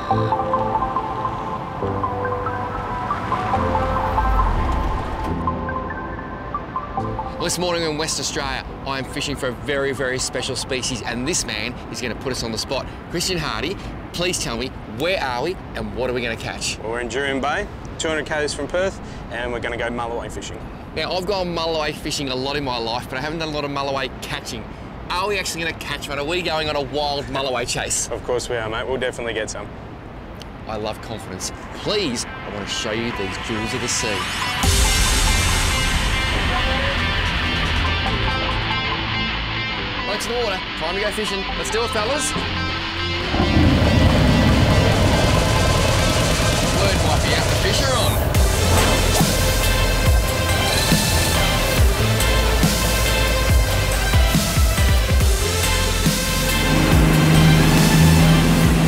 This morning in West Australia, I am fishing for a very, very special species, and this man is going to put us on the spot. Kristian Hardie, please tell me, where are we and what are we going to catch? Well, we're in Jurien Bay, 200 k's from Perth, and we're going to go Mulloway fishing. Now, I've gone Mulloway fishing a lot in my life, but I haven't done a lot of Mulloway catching. Are we actually going to catch one? Are we going on a wild Mulloway chase? Of course we are, mate. We'll definitely get some. I love confidence. Please, I want to show you these jewels of the sea. Boats in the water, time to go fishing. Let's do it, fellas. Word might be out, the fish are on.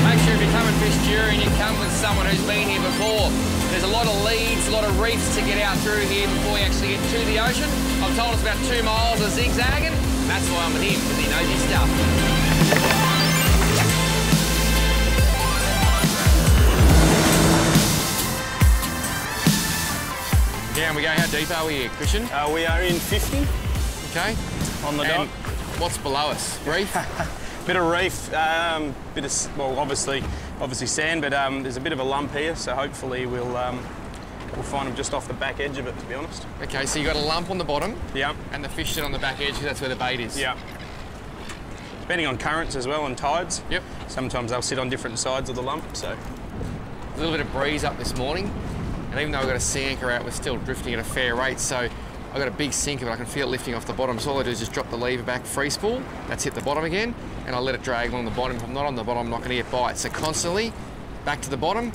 Make sure if you come and fish Jurien, you come with someone who's been here before. There's a lot of leads, a lot of reefs to get out through here before you actually get to the ocean. I've told us about 2 miles of zigzagging. That's why I'm with him, because he knows his stuff. Down we go. How deep are we here, Kristian? We are in 50. Okay. On the and dot. What's below us? Reef? Bit of reef, bit of, well, obviously sand, but there's a bit of a lump here, so hopefully we'll find them just off the back edge of it, to be honest. Okay, so you got a lump on the bottom. Yeah. And the fish sit on the back edge, because that's where the bait is. Yeah. Depending on currents as well and tides. Yep. Sometimes they'll sit on different sides of the lump, so. A little bit of breeze up this morning, and even though we've got a sea anchor out, we're still drifting at a fair rate, so I've got a big sinker, but I can feel it lifting off the bottom, so all I do is just drop the lever back, free spool, that's hit the bottom again, and I let it drag along the bottom. If I'm not on the bottom, I'm not going to get bites. So constantly, back to the bottom,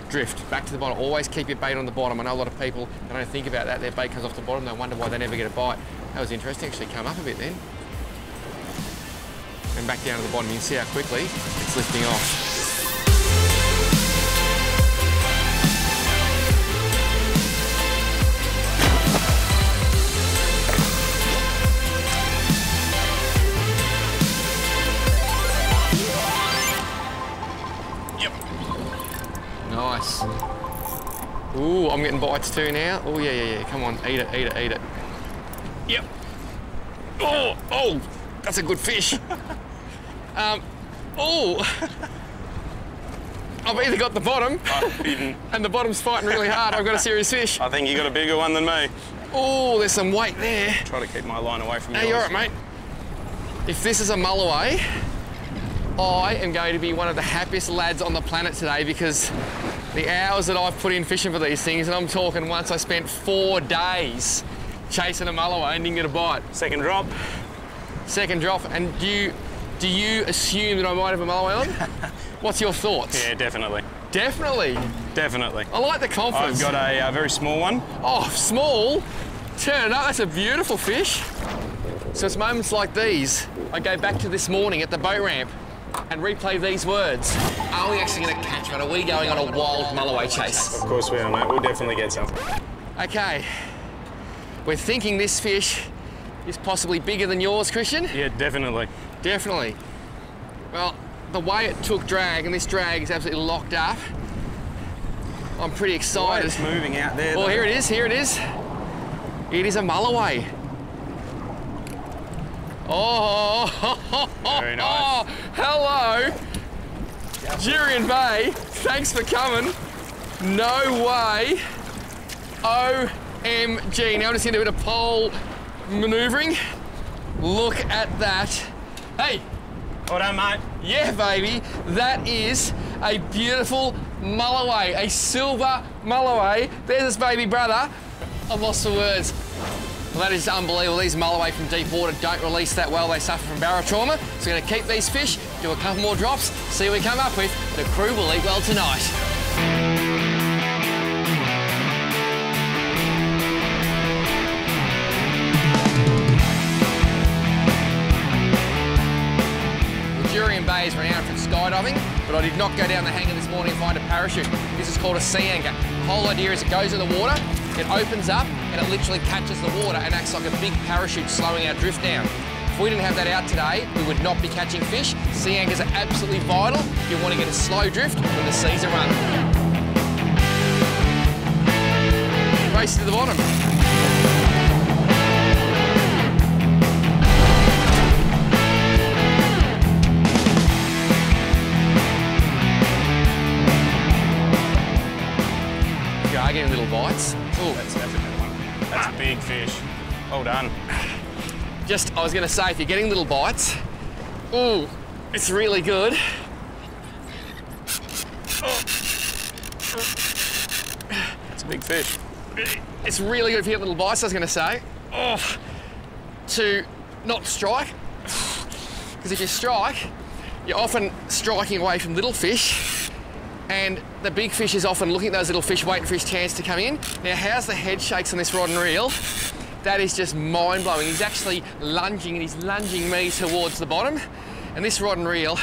drift, back to the bottom. Always keep your bait on the bottom. I know a lot of people, they don't think about that, their bait comes off the bottom, they wonder why they never get a bite. That was interesting, actually come up a bit then. And back down to the bottom, you can see how quickly it's lifting off. Nice. Ooh, I'm getting bites too now. Oh, yeah. Come on, eat it. Yep. Oh, that's a good fish. Oh. I've either got the bottom, and the bottom's fighting really hard. I've got a serious fish. I think you got a bigger one than me. Oh, there's some weight there. Try to keep my line away from you. Hey, you're all right, mate. If this is a Mulloway, I am going to be one of the happiest lads on the planet today, because the hours that I've put in fishing for these things, and I'm talking once I spent 4 days chasing a Mulloway and didn't get a bite. Second drop. Second drop. And do you assume that I might have a Mulloway on? What's your thoughts? Yeah, definitely. Definitely? Definitely. I like the confidence. I've got a very small one. Oh, small? Turn it up, that's a beautiful fish. So it's moments like these, I go back to this morning at the boat ramp and replay these words. Are we actually going to catch one? Are we going on a wild Mulloway chase? Of course we are, mate. We'll definitely get some. Okay. We're thinking this fish is possibly bigger than yours, Kristian? Yeah, definitely. Definitely. Well, the way it took drag, and this drag is absolutely locked up, I'm pretty excited. It's moving out there. Well, here it is. It is a Mulloway. Oh, very nice. Hello, Jurien Bay. Thanks for coming. No way. OMG. Now I'm just going to do a bit of pole manoeuvring. Look at that. Hey. Well done, mate. Yeah, baby. That is a beautiful Mulloway, a silver Mulloway. There's his baby brother. I've lost for words. Well, that is unbelievable. These Mulloway from deep water don't release that well. They suffer from barrel trauma. So we're going to keep these fish, do a couple more drops, see what we come up with. The crew will eat well tonight. Jurien Bay is renowned for skydiving, but I did not go down the hangar this morning and find a parachute. This is called a sea anchor. The whole idea is it goes in the water, it opens up, and it literally catches the water and acts like a big parachute slowing our drift down. If we didn't have that out today, we would not be catching fish. Sea anchors are absolutely vital if you want to get a slow drift when the seas are running. Race to the bottom. Getting little bites. Ooh. That's a good one. That's a big fish. Well done. I was going to say, if you're getting little bites, ooh, it's really good. That's a big fish. It's really good if you get little bites, I was going to say. Oh, to not strike, because if you strike, you're often striking away from little fish. And the big fish is often looking at those little fish, waiting for his chance to come in. Now, how's the head shakes on this rod and reel? That is just mind-blowing. He's actually lunging, and he's lunging me towards the bottom. And this rod and reel,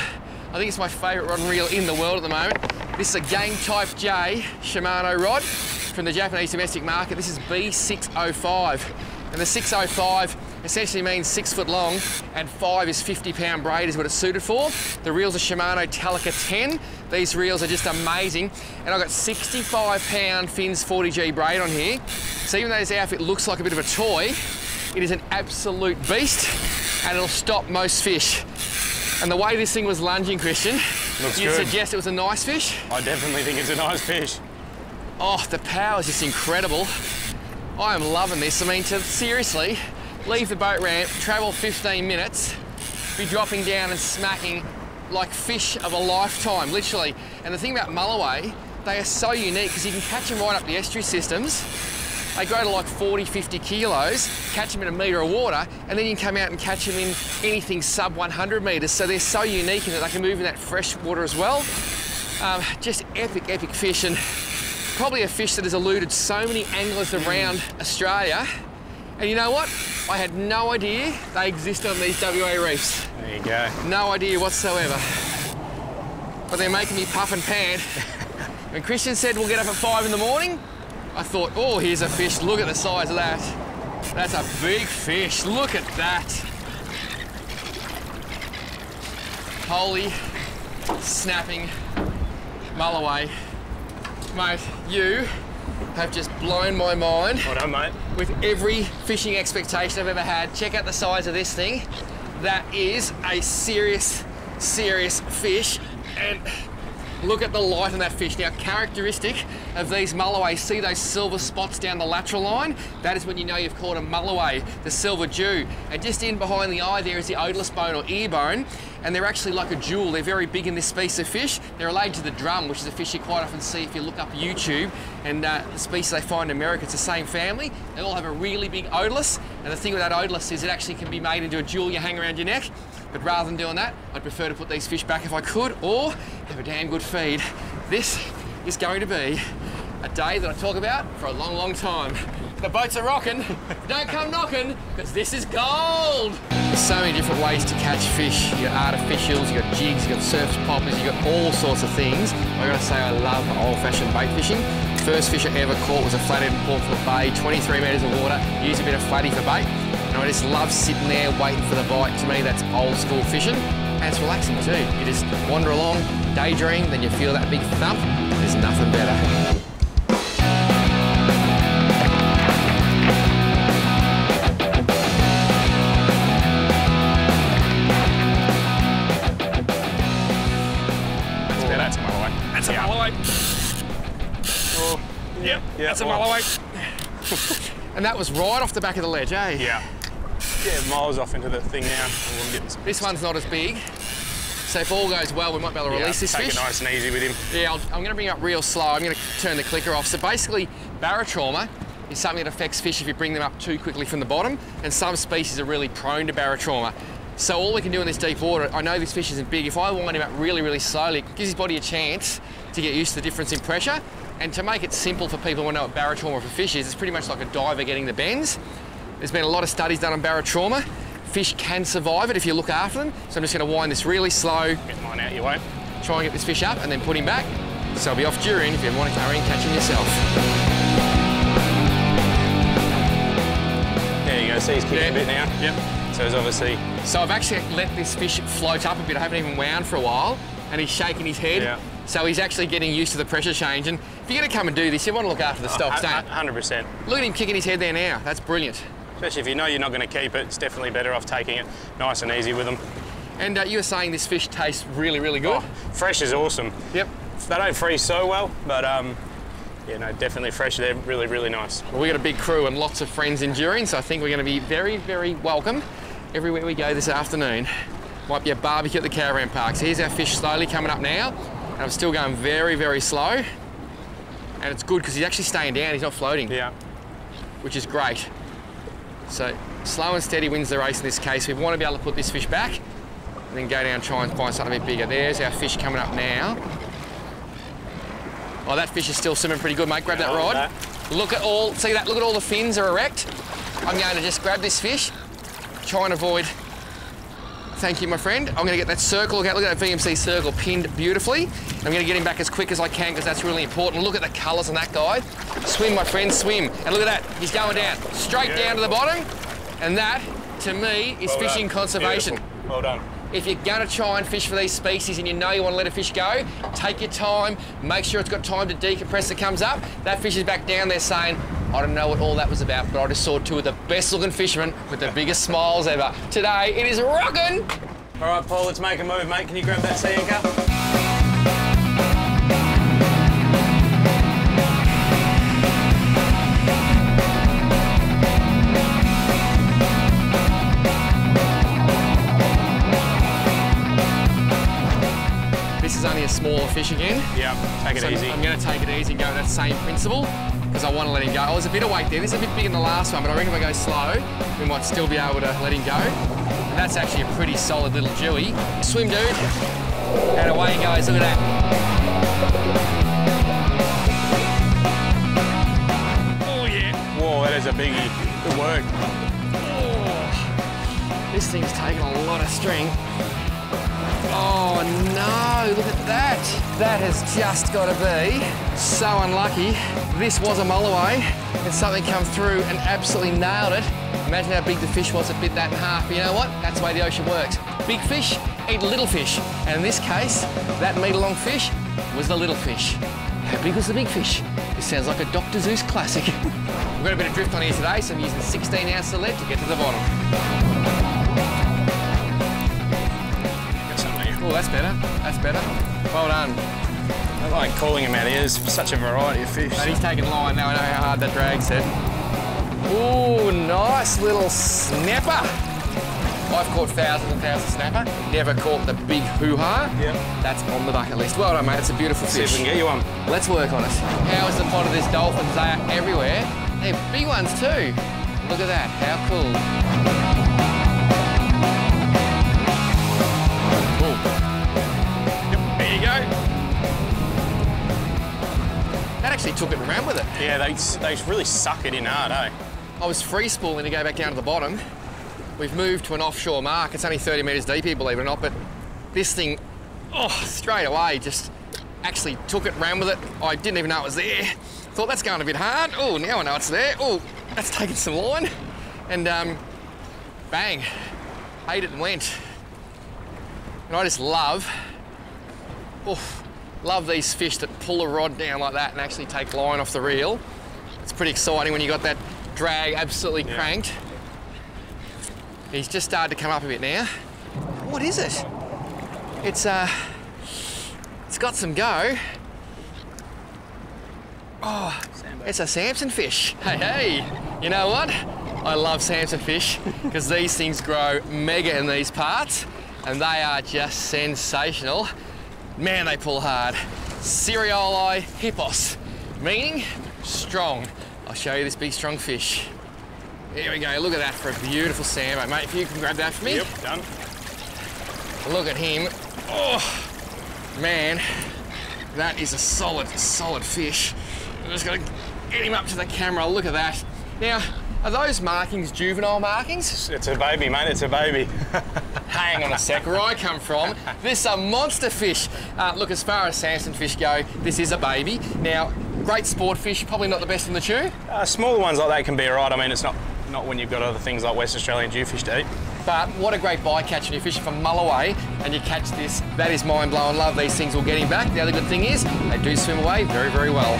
I think it's my favourite rod and reel in the world at the moment. This is a Game Type J Shimano rod from the Japanese domestic market. This is B605. And the 605 essentially means 6 foot long, and 5 is 50-pound braid is what it's suited for. The reel's a Shimano Talica 10. These reels are just amazing. And I've got 65-pound Fins 40G braid on here. So even though this outfit looks like a bit of a toy, it is an absolute beast, and it'll stop most fish. And the way this thing was lunging, Kristian, you'd suggest it was a nice fish? I definitely think it's a nice fish. Oh, the power is just incredible. I am loving this. I mean, to seriously leave the boat ramp, travel 15 minutes, be dropping down and smacking like fish of a lifetime, literally. And the thing about Mulloway, they are so unique because you can catch them right up the estuary systems. They go to like 40, 50 kilos, catch them in a metre of water, and then you can come out and catch them in anything sub 100 metres. So they're so unique in that they can move in that fresh water as well. Just epic, epic fish, and probably a fish that has eluded so many anglers around Australia. And you know what? I had no idea they exist on these WA reefs. There you go. No idea whatsoever. But they're making me puff and pant. When Kristian said we'll get up at 5 in the morning, I thought, oh, here's a fish. Look at the size of that. That's a big fish. Look at that. Holy snapping Mulloway. Mate, you have just blown my mind. Well done, mate. With every fishing expectation I've ever had. Check out the size of this thing. That is a serious, serious fish. And look at the light on that fish. Now, characteristic of these Mulloway, see those silver spots down the lateral line? That is when you know you've caught a Mulloway, the silver dew. And just in behind the eye there is the odorless bone or ear bone. And they're actually like a jewel. They're very big in this species of fish. They're related to the drum, which is a fish you quite often see if you look up YouTube. And the species they find in America, it's the same family. They all have a really big odorless. And the thing with that odorless is it actually can be made into a jewel you hang around your neck. But rather than doing that, I'd prefer to put these fish back if I could, or have a damn good feed. This is going to be a day that I talk about for a long, long time. The boats are rocking. Don't come knocking, because this is gold. There's so many different ways to catch fish. You got artificials, you got jigs, you got surf poppers, you got all sorts of things. I gotta say, I love old-fashioned bait fishing. First fish I ever caught was a flathead in Portfield Bay, 23 metres of water, used a bit of flatty for bait. And I just love sitting there waiting for the bite. To me, that's old school fishing. And it's relaxing too. You just wander along, daydream, then you feel that big thump. There's nothing better. That's a Mulloway. That's a Mulloway. Oh, yep, that's a Mulloway. And that was right off the back of the ledge, eh? Yeah. Yeah, miles off into the thing now. This one's not as big, so if all goes well, we might be able to release this fish. Take it nice and easy with him. Yeah, I'm going to bring it up real slow. I'm going to turn the clicker off. So basically, barotrauma is something that affects fish if you bring them up too quickly from the bottom, and some species are really prone to barotrauma. So all we can do in this deep water, I know this fish isn't big, if I wind him up really, really slowly, it gives his body a chance to get used to the difference in pressure. And to make it simple for people who know what barotrauma for fish is, it's pretty much like a diver getting the bends. There's been a lot of studies done on barotrauma. Fish can survive it if you look after them. So I'm just going to wind this really slow. Get mine out your way. Try and get this fish up and then put him back. So I'll be off Jurien if you want to carry and catch him yourself. There you go, see he's kicking a bit now. Yep. So it's obviously... So I've actually let this fish float up a bit. I haven't even wound for a while, and he's shaking his head. Yeah. So he's actually getting used to the pressure change. And if you're going to come and do this, you want to look after the stocks, don't you? 100%. Look at him kicking his head there now. That's brilliant. Especially if you know you're not going to keep it, it's definitely better off taking it nice and easy with them. And you were saying this fish tastes really, really good. Oh, fresh is awesome. Yep. They don't freeze so well, but yeah, no, definitely fresh. They're really, really nice. Well, we got a big crew and lots of friends in Jurien, so I think we're going to be very, very welcome everywhere we go this afternoon. Might be a barbecue at the caravan park. So here's our fish slowly coming up now, and I'm still going very, very slow. And it's good because he's actually staying down, he's not floating. Yeah. Which is great. So slow and steady wins the race in this case. We want to be able to put this fish back and then go down and try and find something a bit bigger. There's our fish coming up now. Oh, that fish is still swimming pretty good, mate. Grab that rod. Look at all, see that? Look at all the fins are erect. I'm going to just grab this fish, try and avoid. Thank you, my friend. I'm going to get that circle. Look at that VMC circle pinned beautifully. I'm going to get him back as quick as I can because that's really important. Look at the colours on that guy. Swim, my friend, swim. And look at that. He's going down, straight down to the bottom. And that, to me, is fishing conservation. Beautiful. Well done. If you're going to try and fish for these species and you know you want to let a fish go, take your time, make sure it's got time to decompress it comes up. That fish is back down there saying, I don't know what all that was about, but I just saw two of the best looking fishermen with the biggest smiles ever. Today, it is rocking. All right, Paul, let's make a move, mate. Can you grab that sea anchor? This is only a smaller fish again. Yeah, take it easy. I'm going to take it easy and go with that same principle because I want to let him go. Oh, there's a bit of weight there. This is a bit bigger than the last one, but I reckon if I go slow, we might still be able to let him go. And that's actually a pretty solid little Jewy. Swim, dude. And away he goes. Look at that. Oh, yeah. Whoa, that is a biggie. Good work. Oh, this thing's taken a lot of string. Oh no, look at that. That has just got to be so unlucky. This was a Mulloway and something come through and absolutely nailed it. Imagine how big the fish was that bit that in half. But you know what? That's the way the ocean works. Big fish eat little fish. And in this case, that metre-long fish was the little fish. How big was the big fish? This sounds like a Dr. Zeus classic. We've got a bit of drift on here today, so I'm using 16 ounces of lead to get to the bottom. Oh, that's better. That's better. Well done. I like calling him out here. There's such a variety of fish. But he's taking line now. I know how hard that drag said. Ooh, nice little snapper. I've caught thousands and thousands of snapper. Never caught the big hoo-ha. Yep. That's on the bucket list. Well done, mate. It's a beautiful fish. See if we can get you one. Let's work on it. How is the pot of this dolphins? They are everywhere. They're big ones too. Look at that. How cool. That actually took it and ran with it. Yeah, they really suck it in hard, eh? I was free spooling to go back down to the bottom. We've moved to an offshore mark. It's only 30 metres deep here, believe it or not, but this thing, oh, straight away, just actually took it, ran with it. I didn't even know it was there. Thought that's going a bit hard. Oh, now I know it's there. Oh, that's taken some line. And bang, ate it and went. And I just love these fish that pull a rod down like that and actually take line off the reel. It's pretty exciting when you got that drag absolutely cranked. He's just started to come up a bit now. What is it? It's got some go. Oh, it's a Samson fish. Hey, hey, you know what? I love Samson fish because these things grow mega in these parts and they are just sensational. Man, they pull hard. Cereoli hippos, meaning strong. I'll show you this big, strong fish. Here we go, look at that for a beautiful sambo. Mate, if you can grab that for me. Yep, done. Look at him. Oh, man, that is a solid, solid fish. I'm just gonna get him up to the camera, look at that. Now, are those markings juvenile markings? It's a baby, mate, it's a baby. Hang on a sec, where I come from, this is a monster fish. Look, as far as Samson fish go, this is a baby. Now, great sport fish, probably not the best in the chew. Smaller ones like that can be all right. I mean, it's not when you've got other things like West Australian jewfish to eat. But what a great bycatch when you're fishing from Mulloway and you catch this. That is mind-blowing. Love these things. We'll get him back. The other good thing is they do swim away very, very well.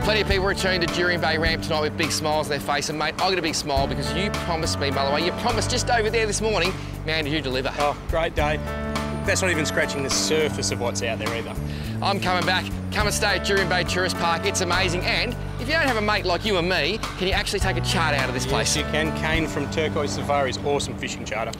Plenty of people returning to Jurien Bay ramp tonight with big smiles on their face, and mate, I got a big smile because you promised me, Mulloway, you promised just over there this morning. Man, did you deliver? Oh, great day. That's not even scratching the surface of what's out there either. I'm coming back. Come and stay at Jurien Bay Tourist Park. It's amazing. And if you don't have a mate like you and me, can you actually take a charter out of this place? Yes, you can. Kane from Turquoise Safari's awesome fishing charter.